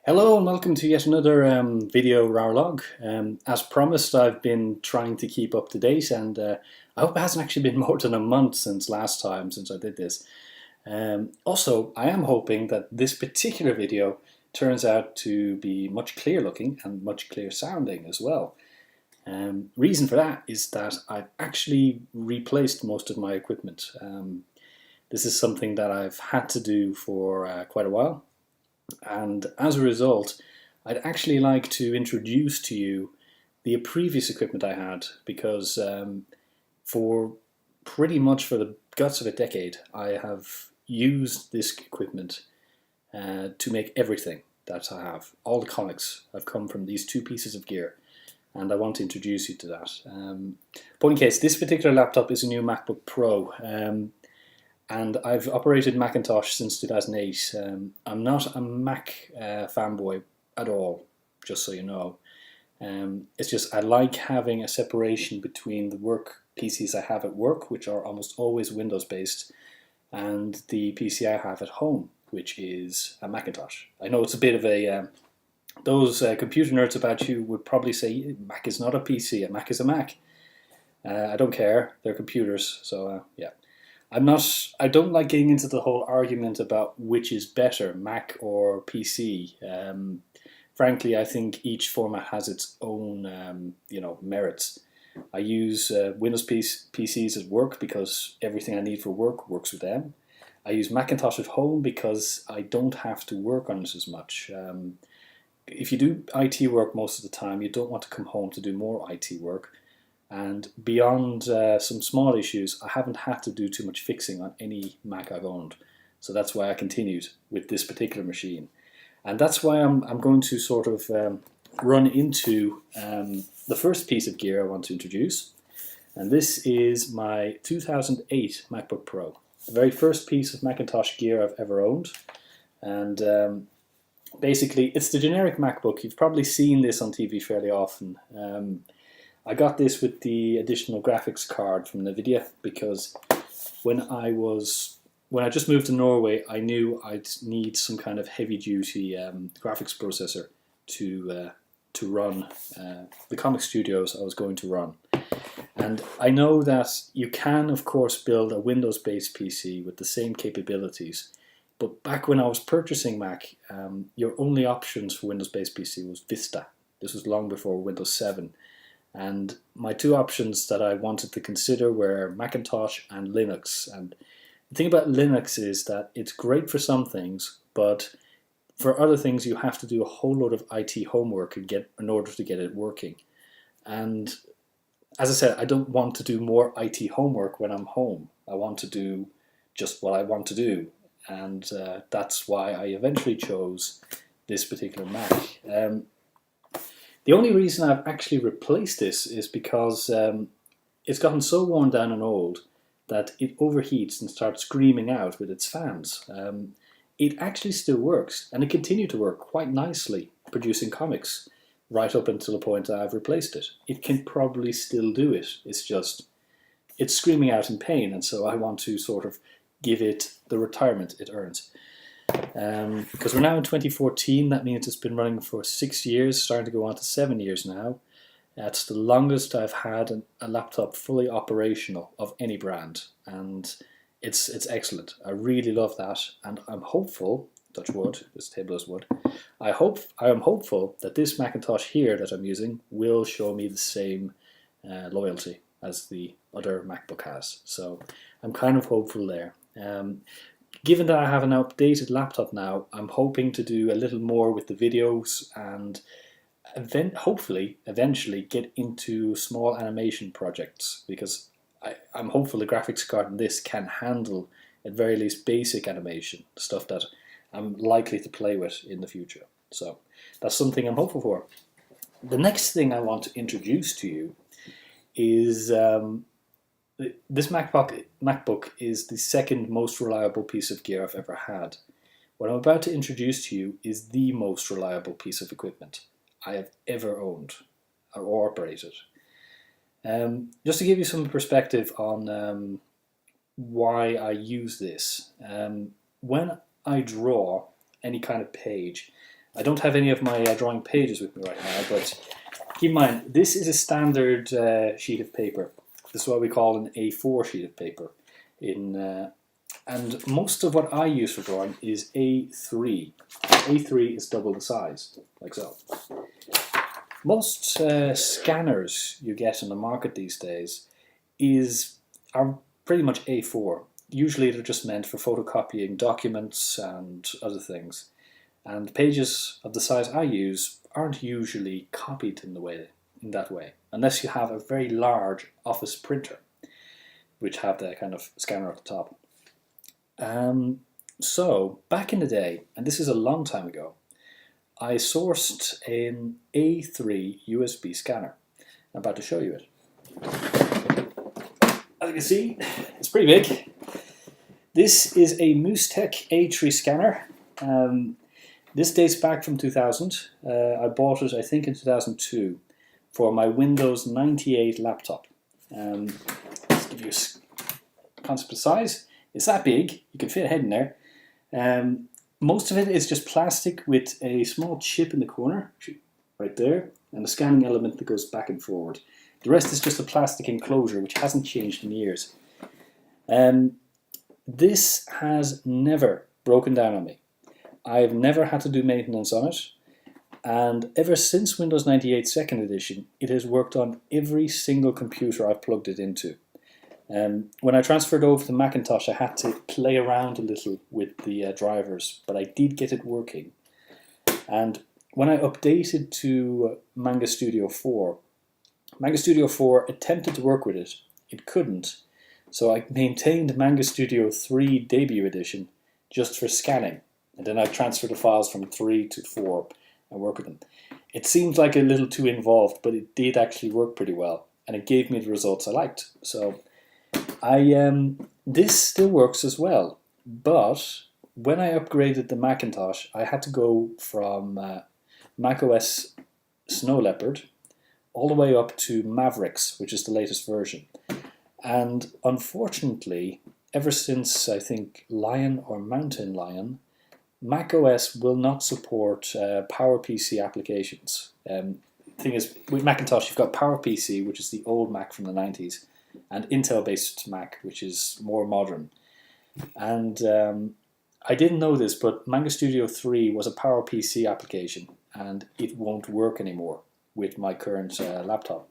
Hello and welcome to yet another video RAWRlog. As promised, I've been trying to keep up to date, and I hope it hasn't actually been more than a month since last time since I did this. Also, I am hoping that this particular video turns out to be much clear looking and much clear sounding as well. Reason for that is that I've actually replaced most of my equipment. This is something that I've had to do for quite a while. And as a result, I'd actually like to introduce to you the previous equipment I had, because for pretty much for the guts of a decade, I have used this equipment to make everything that I have. All the comics have come from these two pieces of gear, and I want to introduce you to that. Point in case, this particular laptop is a new MacBook Pro. And I've operated Macintosh since 2008. I'm not a Mac fanboy at all, just so you know. It's just I like having a separation between the work PCs I have at work, which are almost always Windows based, and the PC I have at home, which is a Macintosh. I know it's a bit of a... those computer nerds about you would probably say Mac is not a PC, a Mac is a Mac. I don't care, they're computers, so yeah. I don't like getting into the whole argument about which is better, Mac or PC. Frankly, I think each format has its own, merits. I use Windows PCs at work because everything I need for work works with them. I use Macintosh at home because I don't have to work on it as much. If you do IT work most of the time, you don't want to come home to do more IT work. And beyond some small issues, I haven't had to do too much fixing on any Mac I've owned. So that's why I continued with this particular machine. And that's why I'm going to sort of run into the first piece of gear I want to introduce. And this is my 2008 MacBook Pro. The very first piece of Macintosh gear I've ever owned. And basically, it's the generic MacBook. You've probably seen this on TV fairly often. I got this with the additional graphics card from NVIDIA because when I just moved to Norway, I knew I'd need some kind of heavy-duty graphics processor to run the comic studios I was going to run. And I know that you can, of course, build a Windows-based PC with the same capabilities. But back when I was purchasing Mac, your only options for Windows-based PC was Vista. This was long before Windows 7. And my two options that I wanted to consider were Macintosh and Linux. And the thing about Linux is that it's great for some things, but for other things you have to do a whole lot of IT homework in order to get it working. And as I said, I don't want to do more IT homework when I'm home. I want to do just what I want to do. And that's why I eventually chose this particular Mac. The only reason I've actually replaced this is because it's gotten so worn down and old that it overheats and starts screaming out with its fans. It actually still works, and it continued to work quite nicely producing comics right up until the point that I've replaced it. It can probably still do it. It's screaming out in pain, and so I want to sort of give it the retirement it earns. Because we're now in 2014, that means it's been running for 6 years, starting to go on to 7 years now. That's the longest I've had a laptop fully operational of any brand, and it's excellent. I really love that, and I'm hopeful, touch wood, this table is wood, I am hopeful that this Macintosh here that I'm using will show me the same loyalty as the other MacBook has. So I'm kind of hopeful there. Given that I have an outdated laptop now, I'm hoping to do a little more with the videos and hopefully eventually get into small animation projects, because I'm hopeful the graphics card in this can handle at very least basic animation, stuff that I'm likely to play with in the future. So that's something I'm hopeful for. The next thing I want to introduce to you is this MacBook is the second most reliable piece of gear I've ever had. What I'm about to introduce to you is the most reliable piece of equipment I have ever owned or operated. Just to give you some perspective on why I use this. When I draw any kind of page, I don't have any of my drawing pages with me right now, but keep in mind, this is a standard sheet of paper. This is what we call an A4 sheet of paper. And most of what I use for drawing is A3. A3 is double the size, like so. Most scanners you get in the market these days are pretty much A4. Usually they're just meant for photocopying documents and other things. And pages of the size I use aren't usually copied in that way, unless you have a very large office printer, which have the kind of scanner at the top. So back in the day, and this is a long time ago, I sourced an A3 USB scanner. I'm about to show you it. As you can see, it's pretty big. This is a Moostech A3 scanner. This dates back from 2000. I bought it, I think, in 2002 for my Windows 98 laptop. Let's give you a concept of size. It's that big. You can fit a head in there. Most of it is just plastic with a small chip in the corner, right there, and a scanning element that goes back and forward. The rest is just a plastic enclosure, which hasn't changed in years. This has never broken down on me. I've never had to do maintenance on it, and ever since Windows 98 Second Edition, it has worked on every single computer I've plugged it into. When I transferred over to Macintosh, I had to play around a little with the drivers, but I did get it working. And when I updated to Manga Studio 4, Manga Studio 4 attempted to work with it. It couldn't. So I maintained Manga Studio 3 Debut Edition just for scanning. And then I transferred the files from 3 to 4 and work with them. It seemed like a little too involved, but it did actually work pretty well. And it gave me the results I liked. So this still works as well. But when I upgraded the Macintosh, I had to go from macOS Snow Leopard all the way up to Mavericks, which is the latest version. And unfortunately, ever since I think Lion or Mountain Lion, macOS will not support PowerPC applications. Thing is, with Macintosh, you've got PowerPC, which is the old Mac from the 90s, and Intel-based Mac, which is more modern. And I didn't know this, but Manga Studio 3 was a PowerPC application, and it won't work anymore with my current laptop.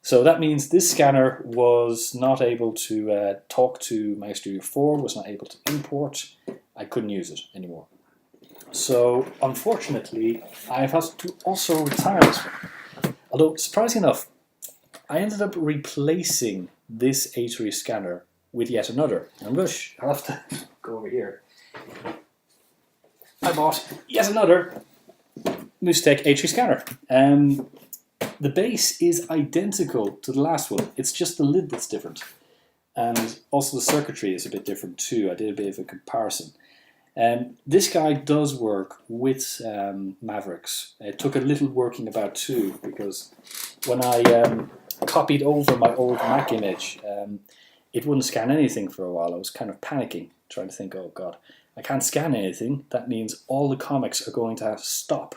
So that means this scanner was not able to talk to Manga Studio 4, was not able to import. I couldn't use it anymore. So unfortunately, I've had to also retire this one. Although, surprisingly enough, I ended up replacing this A3 scanner with yet another. I'll have to go over here. I bought yet another Moostech A3 scanner. The base is identical to the last one. It's just the lid that's different. And also the circuitry is a bit different too. I did a bit of a comparison. This guy does work with Mavericks. It took a little working about too, because when I copied over my old Mac image, it wouldn't scan anything for a while. I was kind of panicking, trying to think, oh God, I can't scan anything. That means all the comics are going to have to stop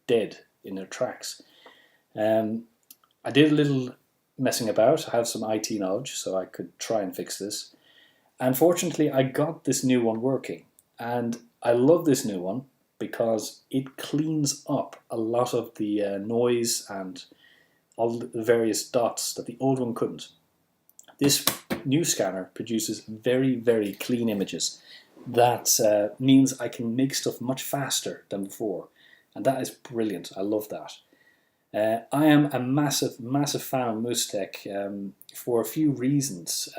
dead in their tracks. I did a little messing about. I have some IT knowledge, so I could try and fix this. And fortunately, I got this new one working. And I love this new one because it cleans up a lot of the noise and all the various dots that the old one couldn't. This new scanner produces very, very clean images. That means I can make stuff much faster than before. And that is brilliant. I love that. I am a massive, massive fan of Moostech for a few reasons.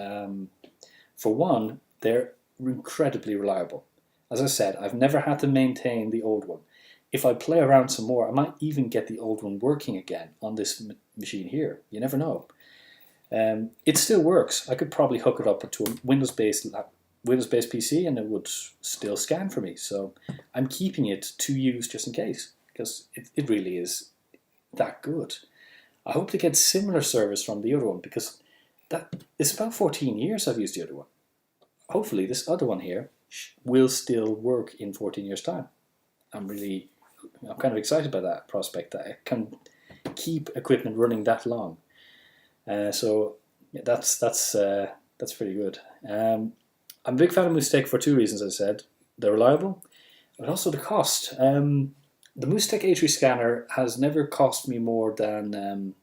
For one, they're incredibly reliable. As I said, I've never had to maintain the old one. If I play around some more, I might even get the old one working again on this machine here. You never know. It still works. I could probably hook it up to a Windows-based PC and it would still scan for me. So I'm keeping it to use just in case, because it really is that good. I hope to get similar service from the other one, because it's about 14 years I've used the other one. Hopefully this other one here will still work in 14 years' time. I'm really I'm kind of excited by that prospect that I can keep equipment running that long. So yeah, that's pretty good. I'm a big fan of Moose for two reasons. As I said, they're reliable, but also the cost. The Moose A3 scanner has never cost me more than I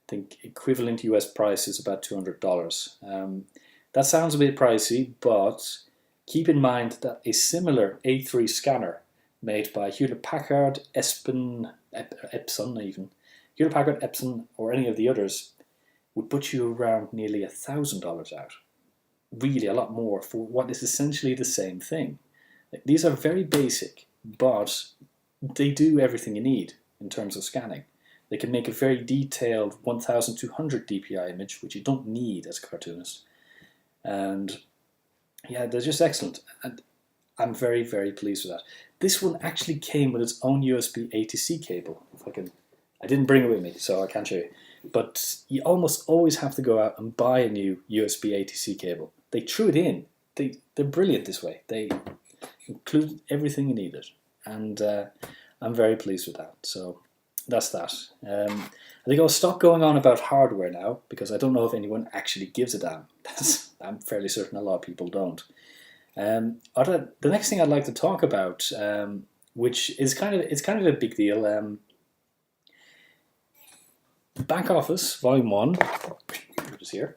think equivalent US price is about $200. That sounds a bit pricey, but keep in mind that a similar A3 scanner made by Hewlett-Packard, Epson even, Hewlett-Packard, Epson, or any of the others would put you around nearly $1,000 out. Really a lot more for what is essentially the same thing. These are very basic, but they do everything you need in terms of scanning. They can make a very detailed 1200 dpi image, which you don't need as a cartoonist. And yeah, they're just excellent. And I'm very, very pleased with that. This one actually came with its own USB A to C cable. I didn't bring it with me, so I can't show you. But you almost always have to go out and buy a new USB A to C cable. They threw it in. They're brilliant this way. They include everything you needed. And I'm very pleased with that. So that's that. I think I'll stop going on about hardware now, because I don't know if anyone actually gives a damn. I'm fairly certain a lot of people don't. The next thing I'd like to talk about, which is kind of a big deal. Back Office Volume 1, which is here,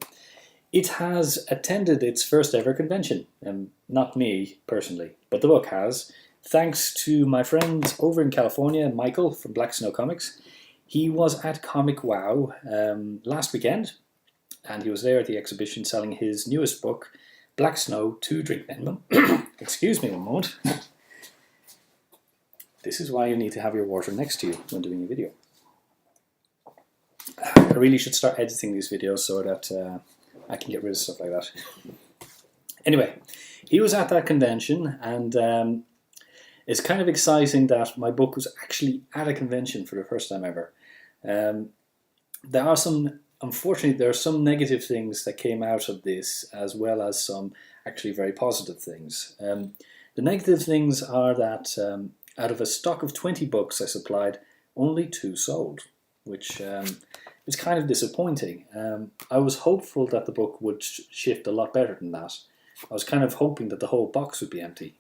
it has attended its first ever convention. Not me personally, but the book has. Thanks to my friend over in California, Michael from Black Snow Comics. He was at ComicWOW last weekend, and he was there at the exhibition selling his newest book, Black Snow 2 Drink Minimum. Excuse me one moment. This is why you need to have your water next to you when doing a video. I really should start editing these videos so that I can get rid of stuff like that. Anyway, he was at that convention, and it's kind of exciting that my book was actually at a convention for the first time ever. Unfortunately, there are some negative things that came out of this, as well as some actually very positive things. The negative things are that out of a stock of 20 books I supplied, only 2 sold, which is kind of disappointing. I was hopeful that the book would shift a lot better than that. I was kind of hoping that the whole box would be empty.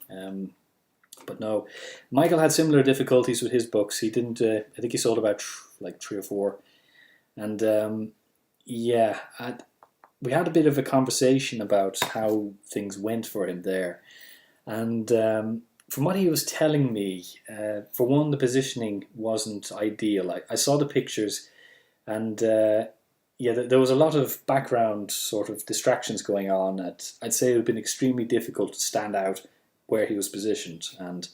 But no, Michael had similar difficulties with his books. He didn't. I think he sold about like 3 or 4, and yeah, we had a bit of a conversation about how things went for him there, and from what he was telling me, for one, the positioning wasn't ideal. I saw the pictures, and yeah, there was a lot of background sort of distractions going on. I'd say it would have been extremely difficult to stand out where he was positioned. And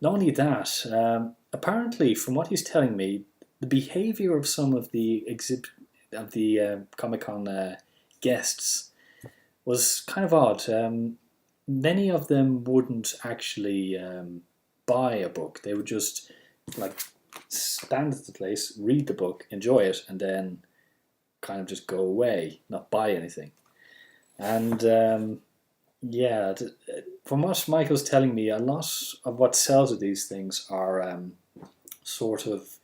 not only that, apparently from what he's telling me, the behavior of some of the Comic-Con guests was kind of odd. Many of them wouldn't actually buy a book. They would just like stand at the place, read the book, enjoy it, and then kind of just go away, not buy anything. And yeah, from what Michael's telling me, a lot of what sells at these things are sort of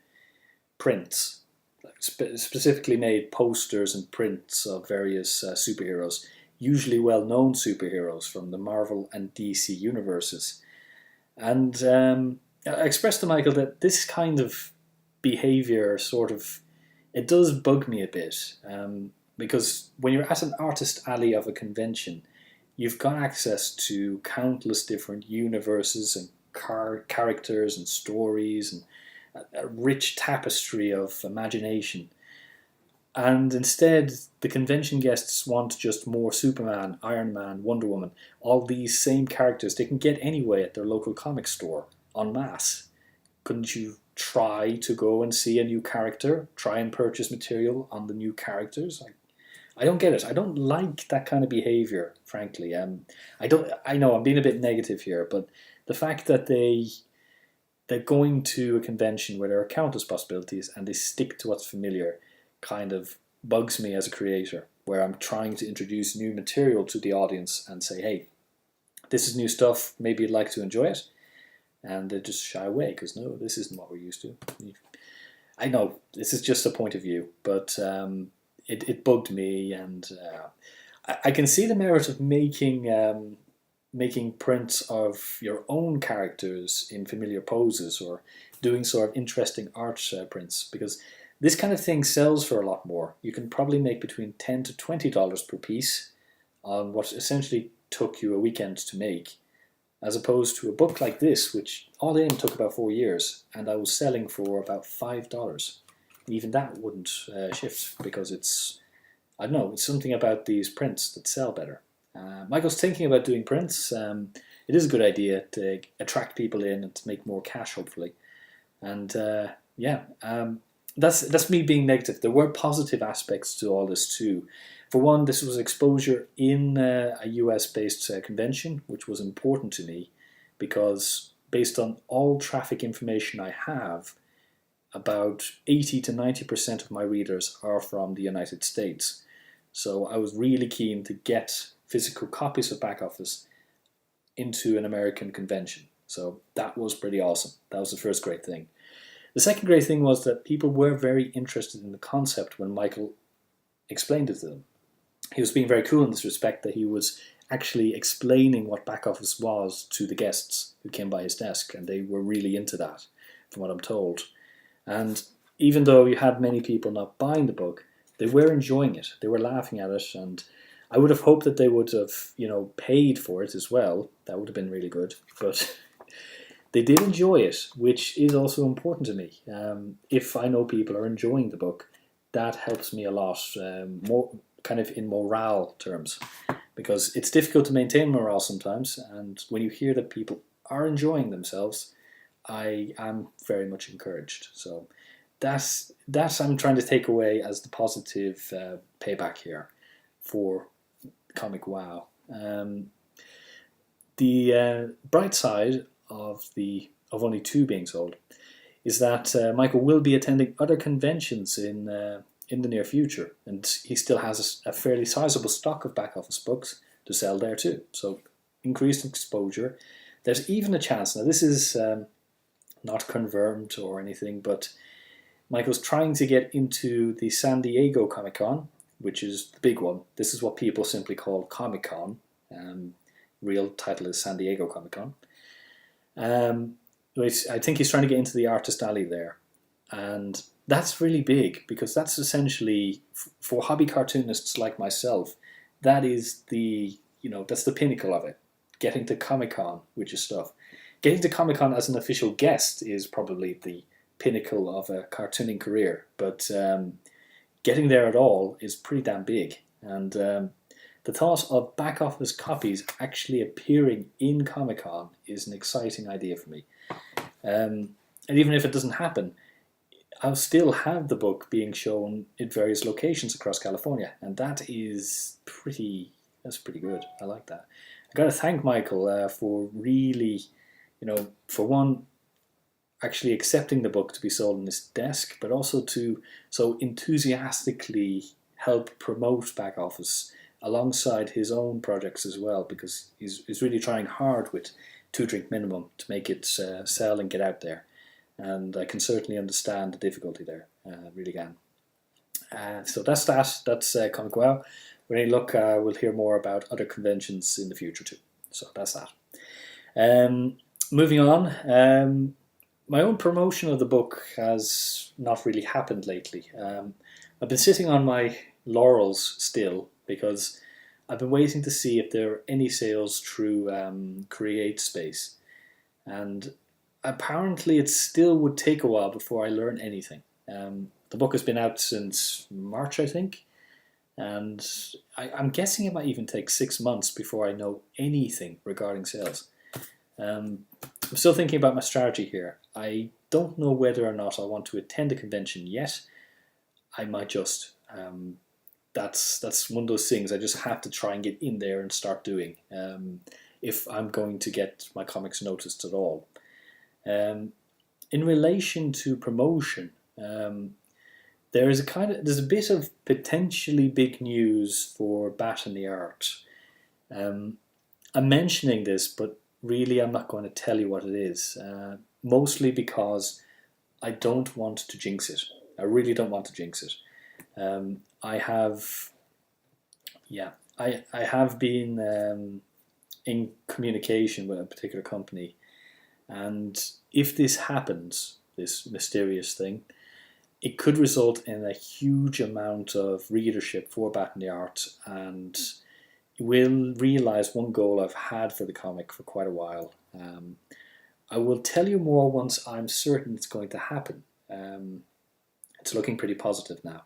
prints, like specifically made posters and prints of various superheroes, usually well-known superheroes from the Marvel and DC universes. And I expressed to Michael that this kind of behavior it does bug me a bit, because when you're at an artist alley of a convention, you've got access to countless different universes and characters and stories and a rich tapestry of imagination. And instead, the convention guests want just more Superman, Iron Man, Wonder Woman, all these same characters they can get anyway at their local comic store en masse. Couldn't you try to go and see a new character, try and purchase material on the new characters? I don't get it. I don't like that kind of behavior, frankly. I know I'm being a bit negative here, but the fact that they're going to a convention where there are countless possibilities and they stick to what's familiar kind of bugs me as a creator, where I'm trying to introduce new material to the audience and say, hey, this is new stuff, maybe you'd like to enjoy it. and they just shy away because no, this isn't what we're used to. I know this is just a point of view, but it bugged me, and I can see the merit of making prints of your own characters in familiar poses, or doing sort of interesting art prints, because this kind of thing sells for a lot more. You can probably make between $10 to $20 per piece on what essentially took you a weekend to make, as opposed to a book like this, which all in took about 4 years, and I was selling for about $5. Even that wouldn't shift, because I don't know, it's something about these prints that sell better. Michael's thinking about doing prints. It is a good idea to attract people in and to make more cash, hopefully. And yeah, that's me being negative. There were positive aspects to all this too. For one, this was exposure in a US-based convention, which was important to me, because based on all traffic information I have, about 80 to 90% of my readers are from the United States. So I was really keen to get physical copies of Back Office into an American convention. So that was pretty awesome. That was the first great thing. The second great thing was that people were very interested in the concept when Michael explained it to them. He was being very cool in this respect, that he was actually explaining what Back Office was to the guests who came by his desk, and they were really into that, from what I'm told. And even though you had many people not buying the book, they were enjoying it. They were laughing at it, and I would have hoped that they would have, paid for it as well. That would have been really good. But they did enjoy it, which is also important to me. If I know people are enjoying the book, that helps me a lot, more kind of in morale terms, because it's difficult to maintain morale sometimes. And when you hear that people are enjoying themselves, I am very much encouraged. So that's I'm trying to take away as the positive payback here for ComicWOW. The bright side of only 2 being sold is that Michael will be attending other conventions in the near future, and he still has a fairly sizable stock of Back Office books to sell there too. So increased exposure. There's even a chance, now this is not confirmed or anything, but Michael's trying to get into the San Diego Comic-Con, which is the big one. This is what people simply call Comic-Con. Real title is San Diego Comic-Con. I think he's trying to get into the Artist Alley there. And that's really big, because that's essentially, for hobby cartoonists like myself, that is that's the pinnacle of it. Getting to Comic-Con, which is stuff. Getting to Comic-Con as an official guest is probably the pinnacle of a cartooning career, but getting there at all is pretty damn big. And the thought of Back Office copies actually appearing in Comic-Con is an exciting idea for me. And even if it doesn't happen, I'll still have the book being shown in various locations across California, and that's pretty good. I like that. I got to thank Michael for really, for one, actually accepting the book to be sold on his desk, but also to so enthusiastically help promote Back Office alongside his own projects as well, because he's really trying hard with 2 Drink Minimum to make it sell and get out there. And I can certainly understand the difficulty there, really can. So that's that. That's ComicWOW. When you look, we'll hear more about other conventions in the future too. So that's that. Moving on, my own promotion of the book has not really happened lately. I've been sitting on my laurels still, because I've been waiting to see if there are any sales through Create Space. And apparently it still would take a while before I learn anything. The book has been out since March, I think, and I'm guessing it might even take 6 months before I know anything regarding sales. I'm still thinking about my strategy here. I don't know whether or not I want to attend a convention yet. I might just. That's one of those things I just have to try and get in there and start doing if I'm going to get my comics noticed at all. In relation to promotion, there's a bit of potentially big news for Bata Neart. I'm mentioning this, but really I'm not going to tell you what it is, mostly because I don't want to jinx it. I really don't want to jinx it. I have, yeah, I have been in communication with a particular company, and if this happens, this mysterious thing, it could result in a huge amount of readership for Bata Neart, and will realise one goal I've had for the comic for quite a while. I will tell you more once I'm certain it's going to happen. It's looking pretty positive now,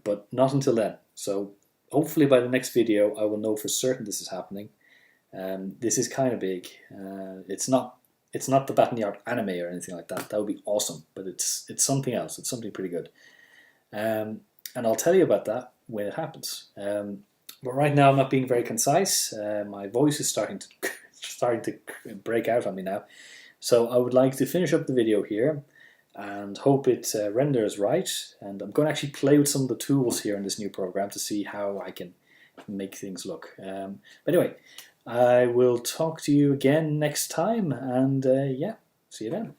but not until then. So hopefully by the next video I will know for certain this is happening. This is kind of big. It's not the Bata Neart anime or anything like that. That would be awesome, but it's something else. It's something pretty good. And I'll tell you about that when it happens. But right now I'm not being very concise. My voice is starting to break out on me now. So I would like to finish up the video here and hope it renders right. And I'm going to actually play with some of the tools here in this new program to see how I can make things look. But anyway, I will talk to you again next time, and yeah, see you then.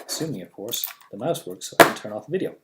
Assuming, of course, the mouse works so I can turn off the video.